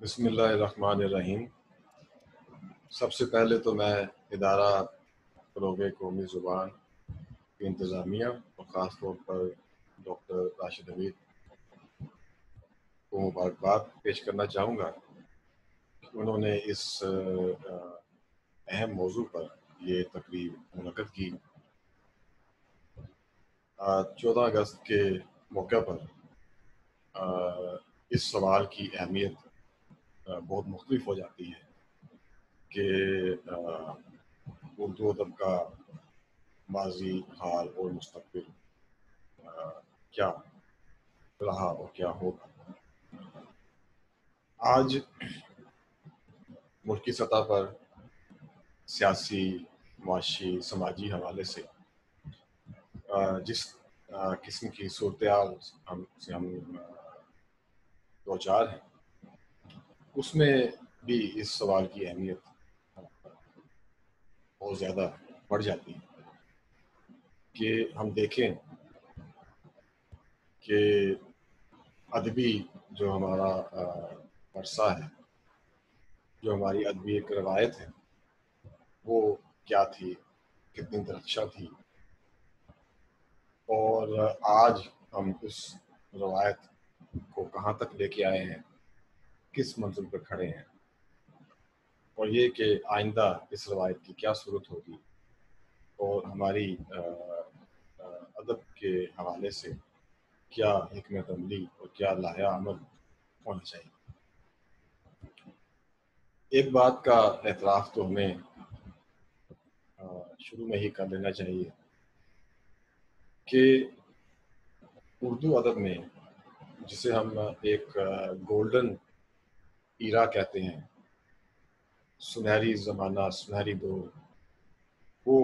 بسم اللہ الرحمن الرحیم۔ سب سے پہلے تو میں ادارہ فروغ قومی زبان کی انتظامیہ اور خاص طور پر ڈاکٹر راشد حمید کو مبارکباد پیش کرنا چاہوں گا کہ انہوں نے اس اہم موضوع پر یہ تقریب منعقد کی 14 اگست کے موقع پر۔ اس سوال کی اہمیت بہت مختلف ہو جاتی ہے کہ اردو ادب کا ماضی، حال اور مستقبل کیا رہا اور کیا ہوگا۔ آج ملکی سطح پر سیاسی، معاشی، سماجی حوالے سے جس قسم کی صورتحال سے ہم دوچار ہیں، اس میں بھی اس سوال کی اہمیت بہت زیادہ بڑھ جاتی ہے کہ ہم دیکھیں کہ ادبی جو ہمارا ورثہ ہے، جو ہماری ادبی ایک روایت ہے، وہ کیا تھی، کتنی درخشاں تھی، اور آج ہم اس روایت کو کہاں تک لے کے آئے ہیں، کس منزل پر کھڑے ہیں، اور یہ کہ آئندہ اس روایت کی کیا صورت ہوگی اور ہماری ادب کے حوالے سے کیا حکمت عملی اور کیا لائحہ عمل ہونا چاہیے۔ ایک بات کا اعتراف تو ہمیں شروع میں ہی کر لینا چاہیے کہ اردو ادب میں جسے ہم ایک گولڈن ایرا کہتے ہیں، سنہری زمانہ، سنہری دور، وہ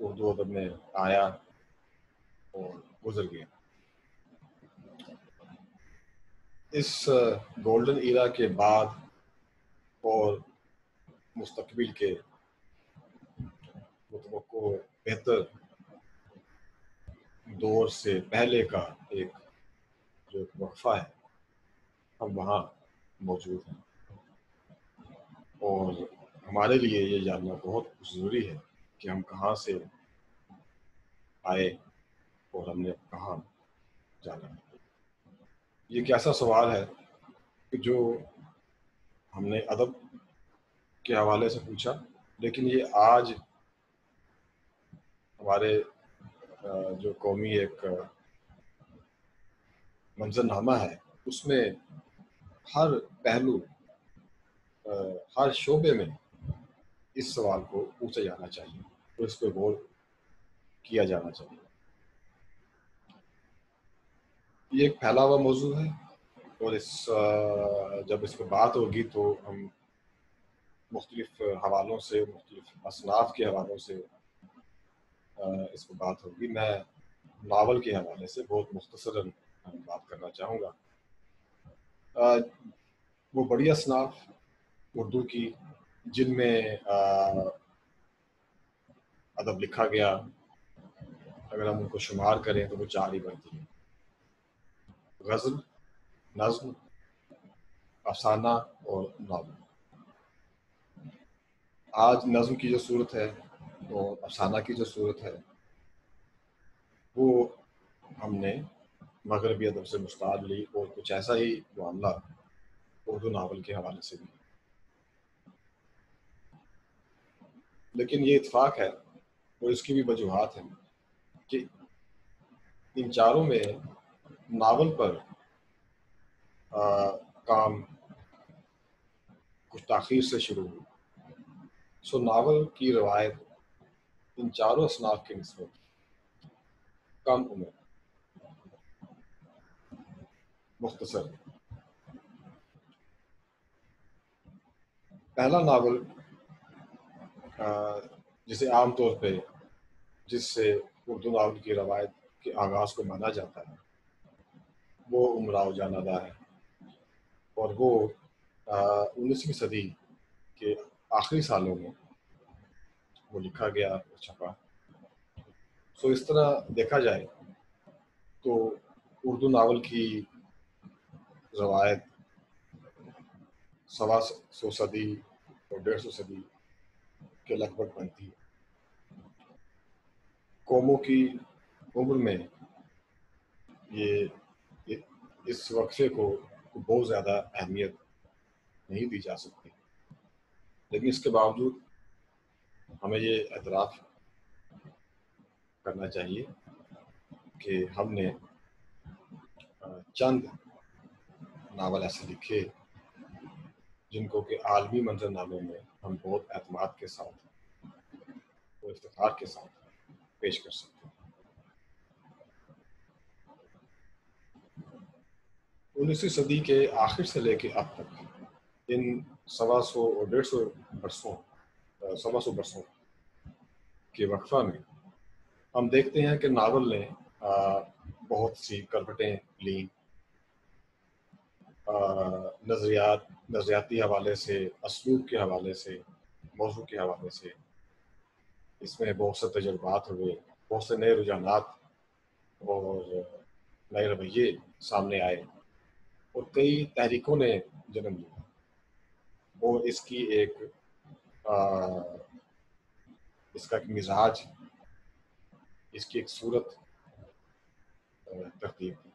اردو ادب میں آیا اور گزر گیا۔ اس گولڈن ایرا کے بعد اور مستقبل کے متوقع بہتر دور سے پہلے کا ایک جو وقفہ ہے، ہم وہاں موجود ہیں، اور ہمارے لیے یہ جاننا بہت ضروری ہے کہ ہم کہاں سے آئے اور ہم نے کہاں جانا ہے۔ یہ ایک ایسا سوال ہے کہ جو ہم نے ادب کے حوالے سے پوچھا، لیکن یہ آج ہمارے جو قومی ایک منظرنامہ ہے، اس میں ہر پہلو، ہر شعبے میں اس سوال کو پوچھا جانا چاہیے اور اس پہ غور کیا جانا چاہیے۔ یہ ایک پھیلا ہوا موضوع ہے، اور جب اس پہ بات ہوگی تو ہم مختلف حوالوں سے، مختلف اصناف کے حوالوں سے اس پہ بات ہوگی۔ میں ناول کے حوالے سے بہت مختصراً بات کرنا چاہوں گا۔ وہ بڑی اصناف اردو کی جن میں ادب لکھا گیا، اگر ہم ان کو شمار کریں تو وہ 4 ہی بنتی ہیں: غزل، نظم، افسانہ اور ناول۔ آج نظم کی جو صورت ہے اور افسانہ کی جو صورت ہے، وہ ہم نے مغربی ادب سے مستعار لی، اور کچھ ایسا ہی معاملہ اردو ناول کے حوالے سے بھی۔ لیکن یہ اتفاق ہے اور اس کی بھی وجوہات ہیں کہ ان چاروں میں ناول پر کام کچھ تاخیر سے شروع ہوئی۔ ناول کی روایت ان چاروں اصناف کی نسبت کم عمر، مختصر۔ پہلا ناول جسے عام طور پہ جس سے اردو ناول کی روایت کے آغاز کو مانا جاتا ہے، وہ امراؤ جان ادا ہے، اور وہ 19ویں صدی کے آخری سالوں میں وہ لکھا گیا اور چھپا۔ اس طرح دیکھا جائے تو اردو ناول کی روایت 125 صدی اور 150 صدی کے لگ بھگ بنتی ہے۔ قوموں کی عمر میں یہ اس وقفے کو بہت زیادہ اہمیت نہیں دی جا سکتی، لیکن اس کے باوجود ہمیں یہ اعتراف کرنا چاہیے کہ ہم نے چند ناول ایسے لکھے جن کو کہ عالمی منظر ناموں میں ہم بہت اعتماد کے ساتھ اور افتخار کے ساتھ پیش کر سکتے ہیں۔ 19ویں صدی کے آخر سے لے کے اب تک ان 125 اور 150 برسوں کے وقفہ میں ہم دیکھتے ہیں کہ ناول نے بہت سی کروٹیں لیں، نظریاتی حوالے سے، اسلوب کے حوالے سے، موضوع کے حوالے سے اس میں بہت سے تجربات ہوئے، بہت سے نئے رجحانات اور نئے رویے سامنے آئے اور کئی تحریکوں نے جنم لیا اور اس کی اس کا ایک مزاج، اس کی ایک صورت ترتیب دی۔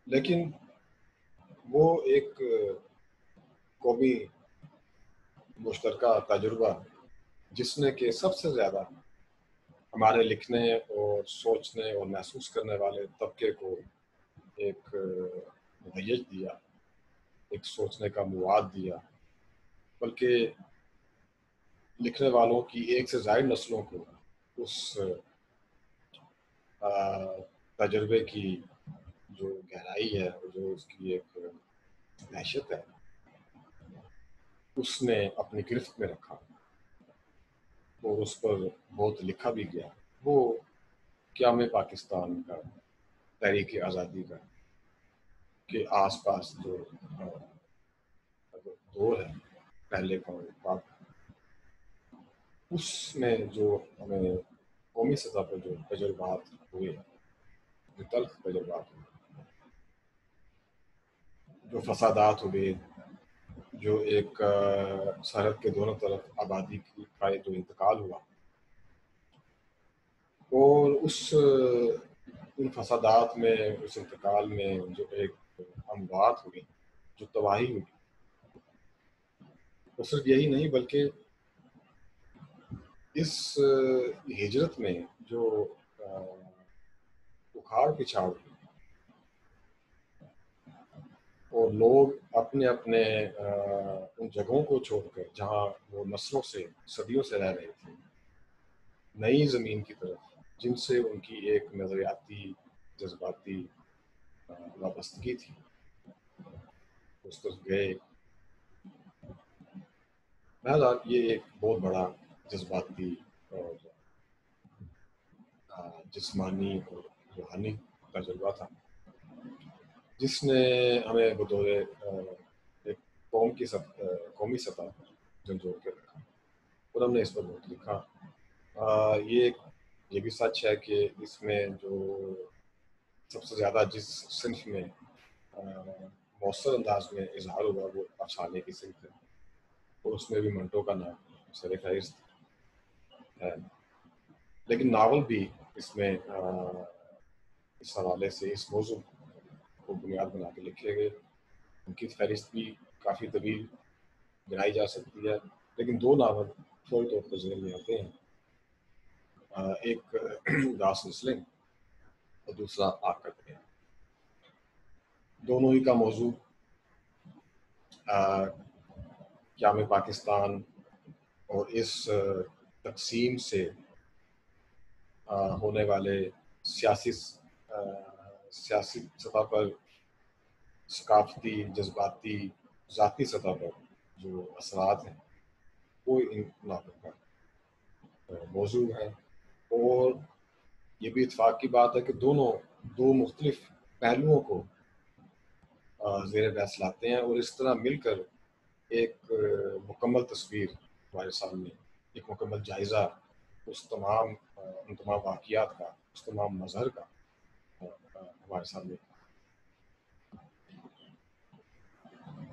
لیکن وہ ایک قومی مشترکہ تجربہ جس نے کہ سب سے زیادہ ہمارے لکھنے اور سوچنے اور محسوس کرنے والے طبقے کو ایک مہیج دیا، ایک سوچنے کا مواد دیا، بلکہ لکھنے والوں کی ایک سے زائد نسلوں کو اس تجربے کی جو گہرائی ہے اور جو اس کی ایک وحشت ہے اس نے اپنی گرفت میں رکھا اور اس پر بہت لکھا بھی گیا۔ وہ قیام پاکستان کا، تحریک آزادی کا کے آس پاس جو دور ہے پہلے کا اور بعد کا، اس میں جو ہمیں قومی سطح پر جو تجربات ہوئے، جو تلخ تجربات ہوئے، جو فسادات ہوئے، جو ایک سرحد کے دونوں طرف آبادی کا جو انتقال ہوا اور ان فسادات میں، اس انتقال میں جو ایک اموات ہوئی، جو تباہی ہوئی، وہ صرف یہی نہیں بلکہ اس ہجرت میں جو اکھاڑ پچھاڑ ہوئی اور لوگ اپنے اپنے ان جگہوں کو چھوڑ کر جہاں وہ نسلوں سے، صدیوں سے رہ رہے تھے، نئی زمین کی طرف جن سے ان کی ایک نظریاتی، جذباتی وابستگی تھی، اس طرف گئے۔ بہرحال یہ ایک بہت بڑا جذباتی اور جسمانی اور روحانی تجربہ تھا جس نے ہمیں بطور ایک قومی سطح پر جھنجھوڑ کے رکھا اور ہم نے اس پر بہت لکھا۔ یہ بھی سچ ہے کہ اس میں جو سب سے زیادہ جس صنف میں مؤثر انداز میں اظہار ہوا وہ افسانے کی صنف ہے اور اس میں بھی منٹو کا نام سر فہرست ہے، لیکن ناول بھی اس میں اس حوالے سے اس موضوع کو بنیاد بنا کے لکھے گئے۔ ان کی فہرست بھی کافی طویل گنائی جا سکتی ہے، لیکن دو ناول فوری طور پر ذہن میں آتے ہیں، ایک گاس نسلنگ اور دوسرا آگ کا دریا۔ دونوں ہی کا موضوع قیام پاکستان اور اس تقسیم سے ہونے والے سیاسی سطح پر، ثقافتی، جذباتی، ذاتی سطح پر جو اثرات ہیں وہ ان ناول کا موضوع ہے۔ اور یہ بھی اتفاق کی بات ہے کہ دو مختلف پہلوؤں کو زیر بحث لاتے ہیں اور اس طرح مل کر ایک مکمل تصویر ہمارے سامنے، ایک مکمل جائزہ ان تمام واقعات کا، اس تمام مظہر کا ہمارے سامنے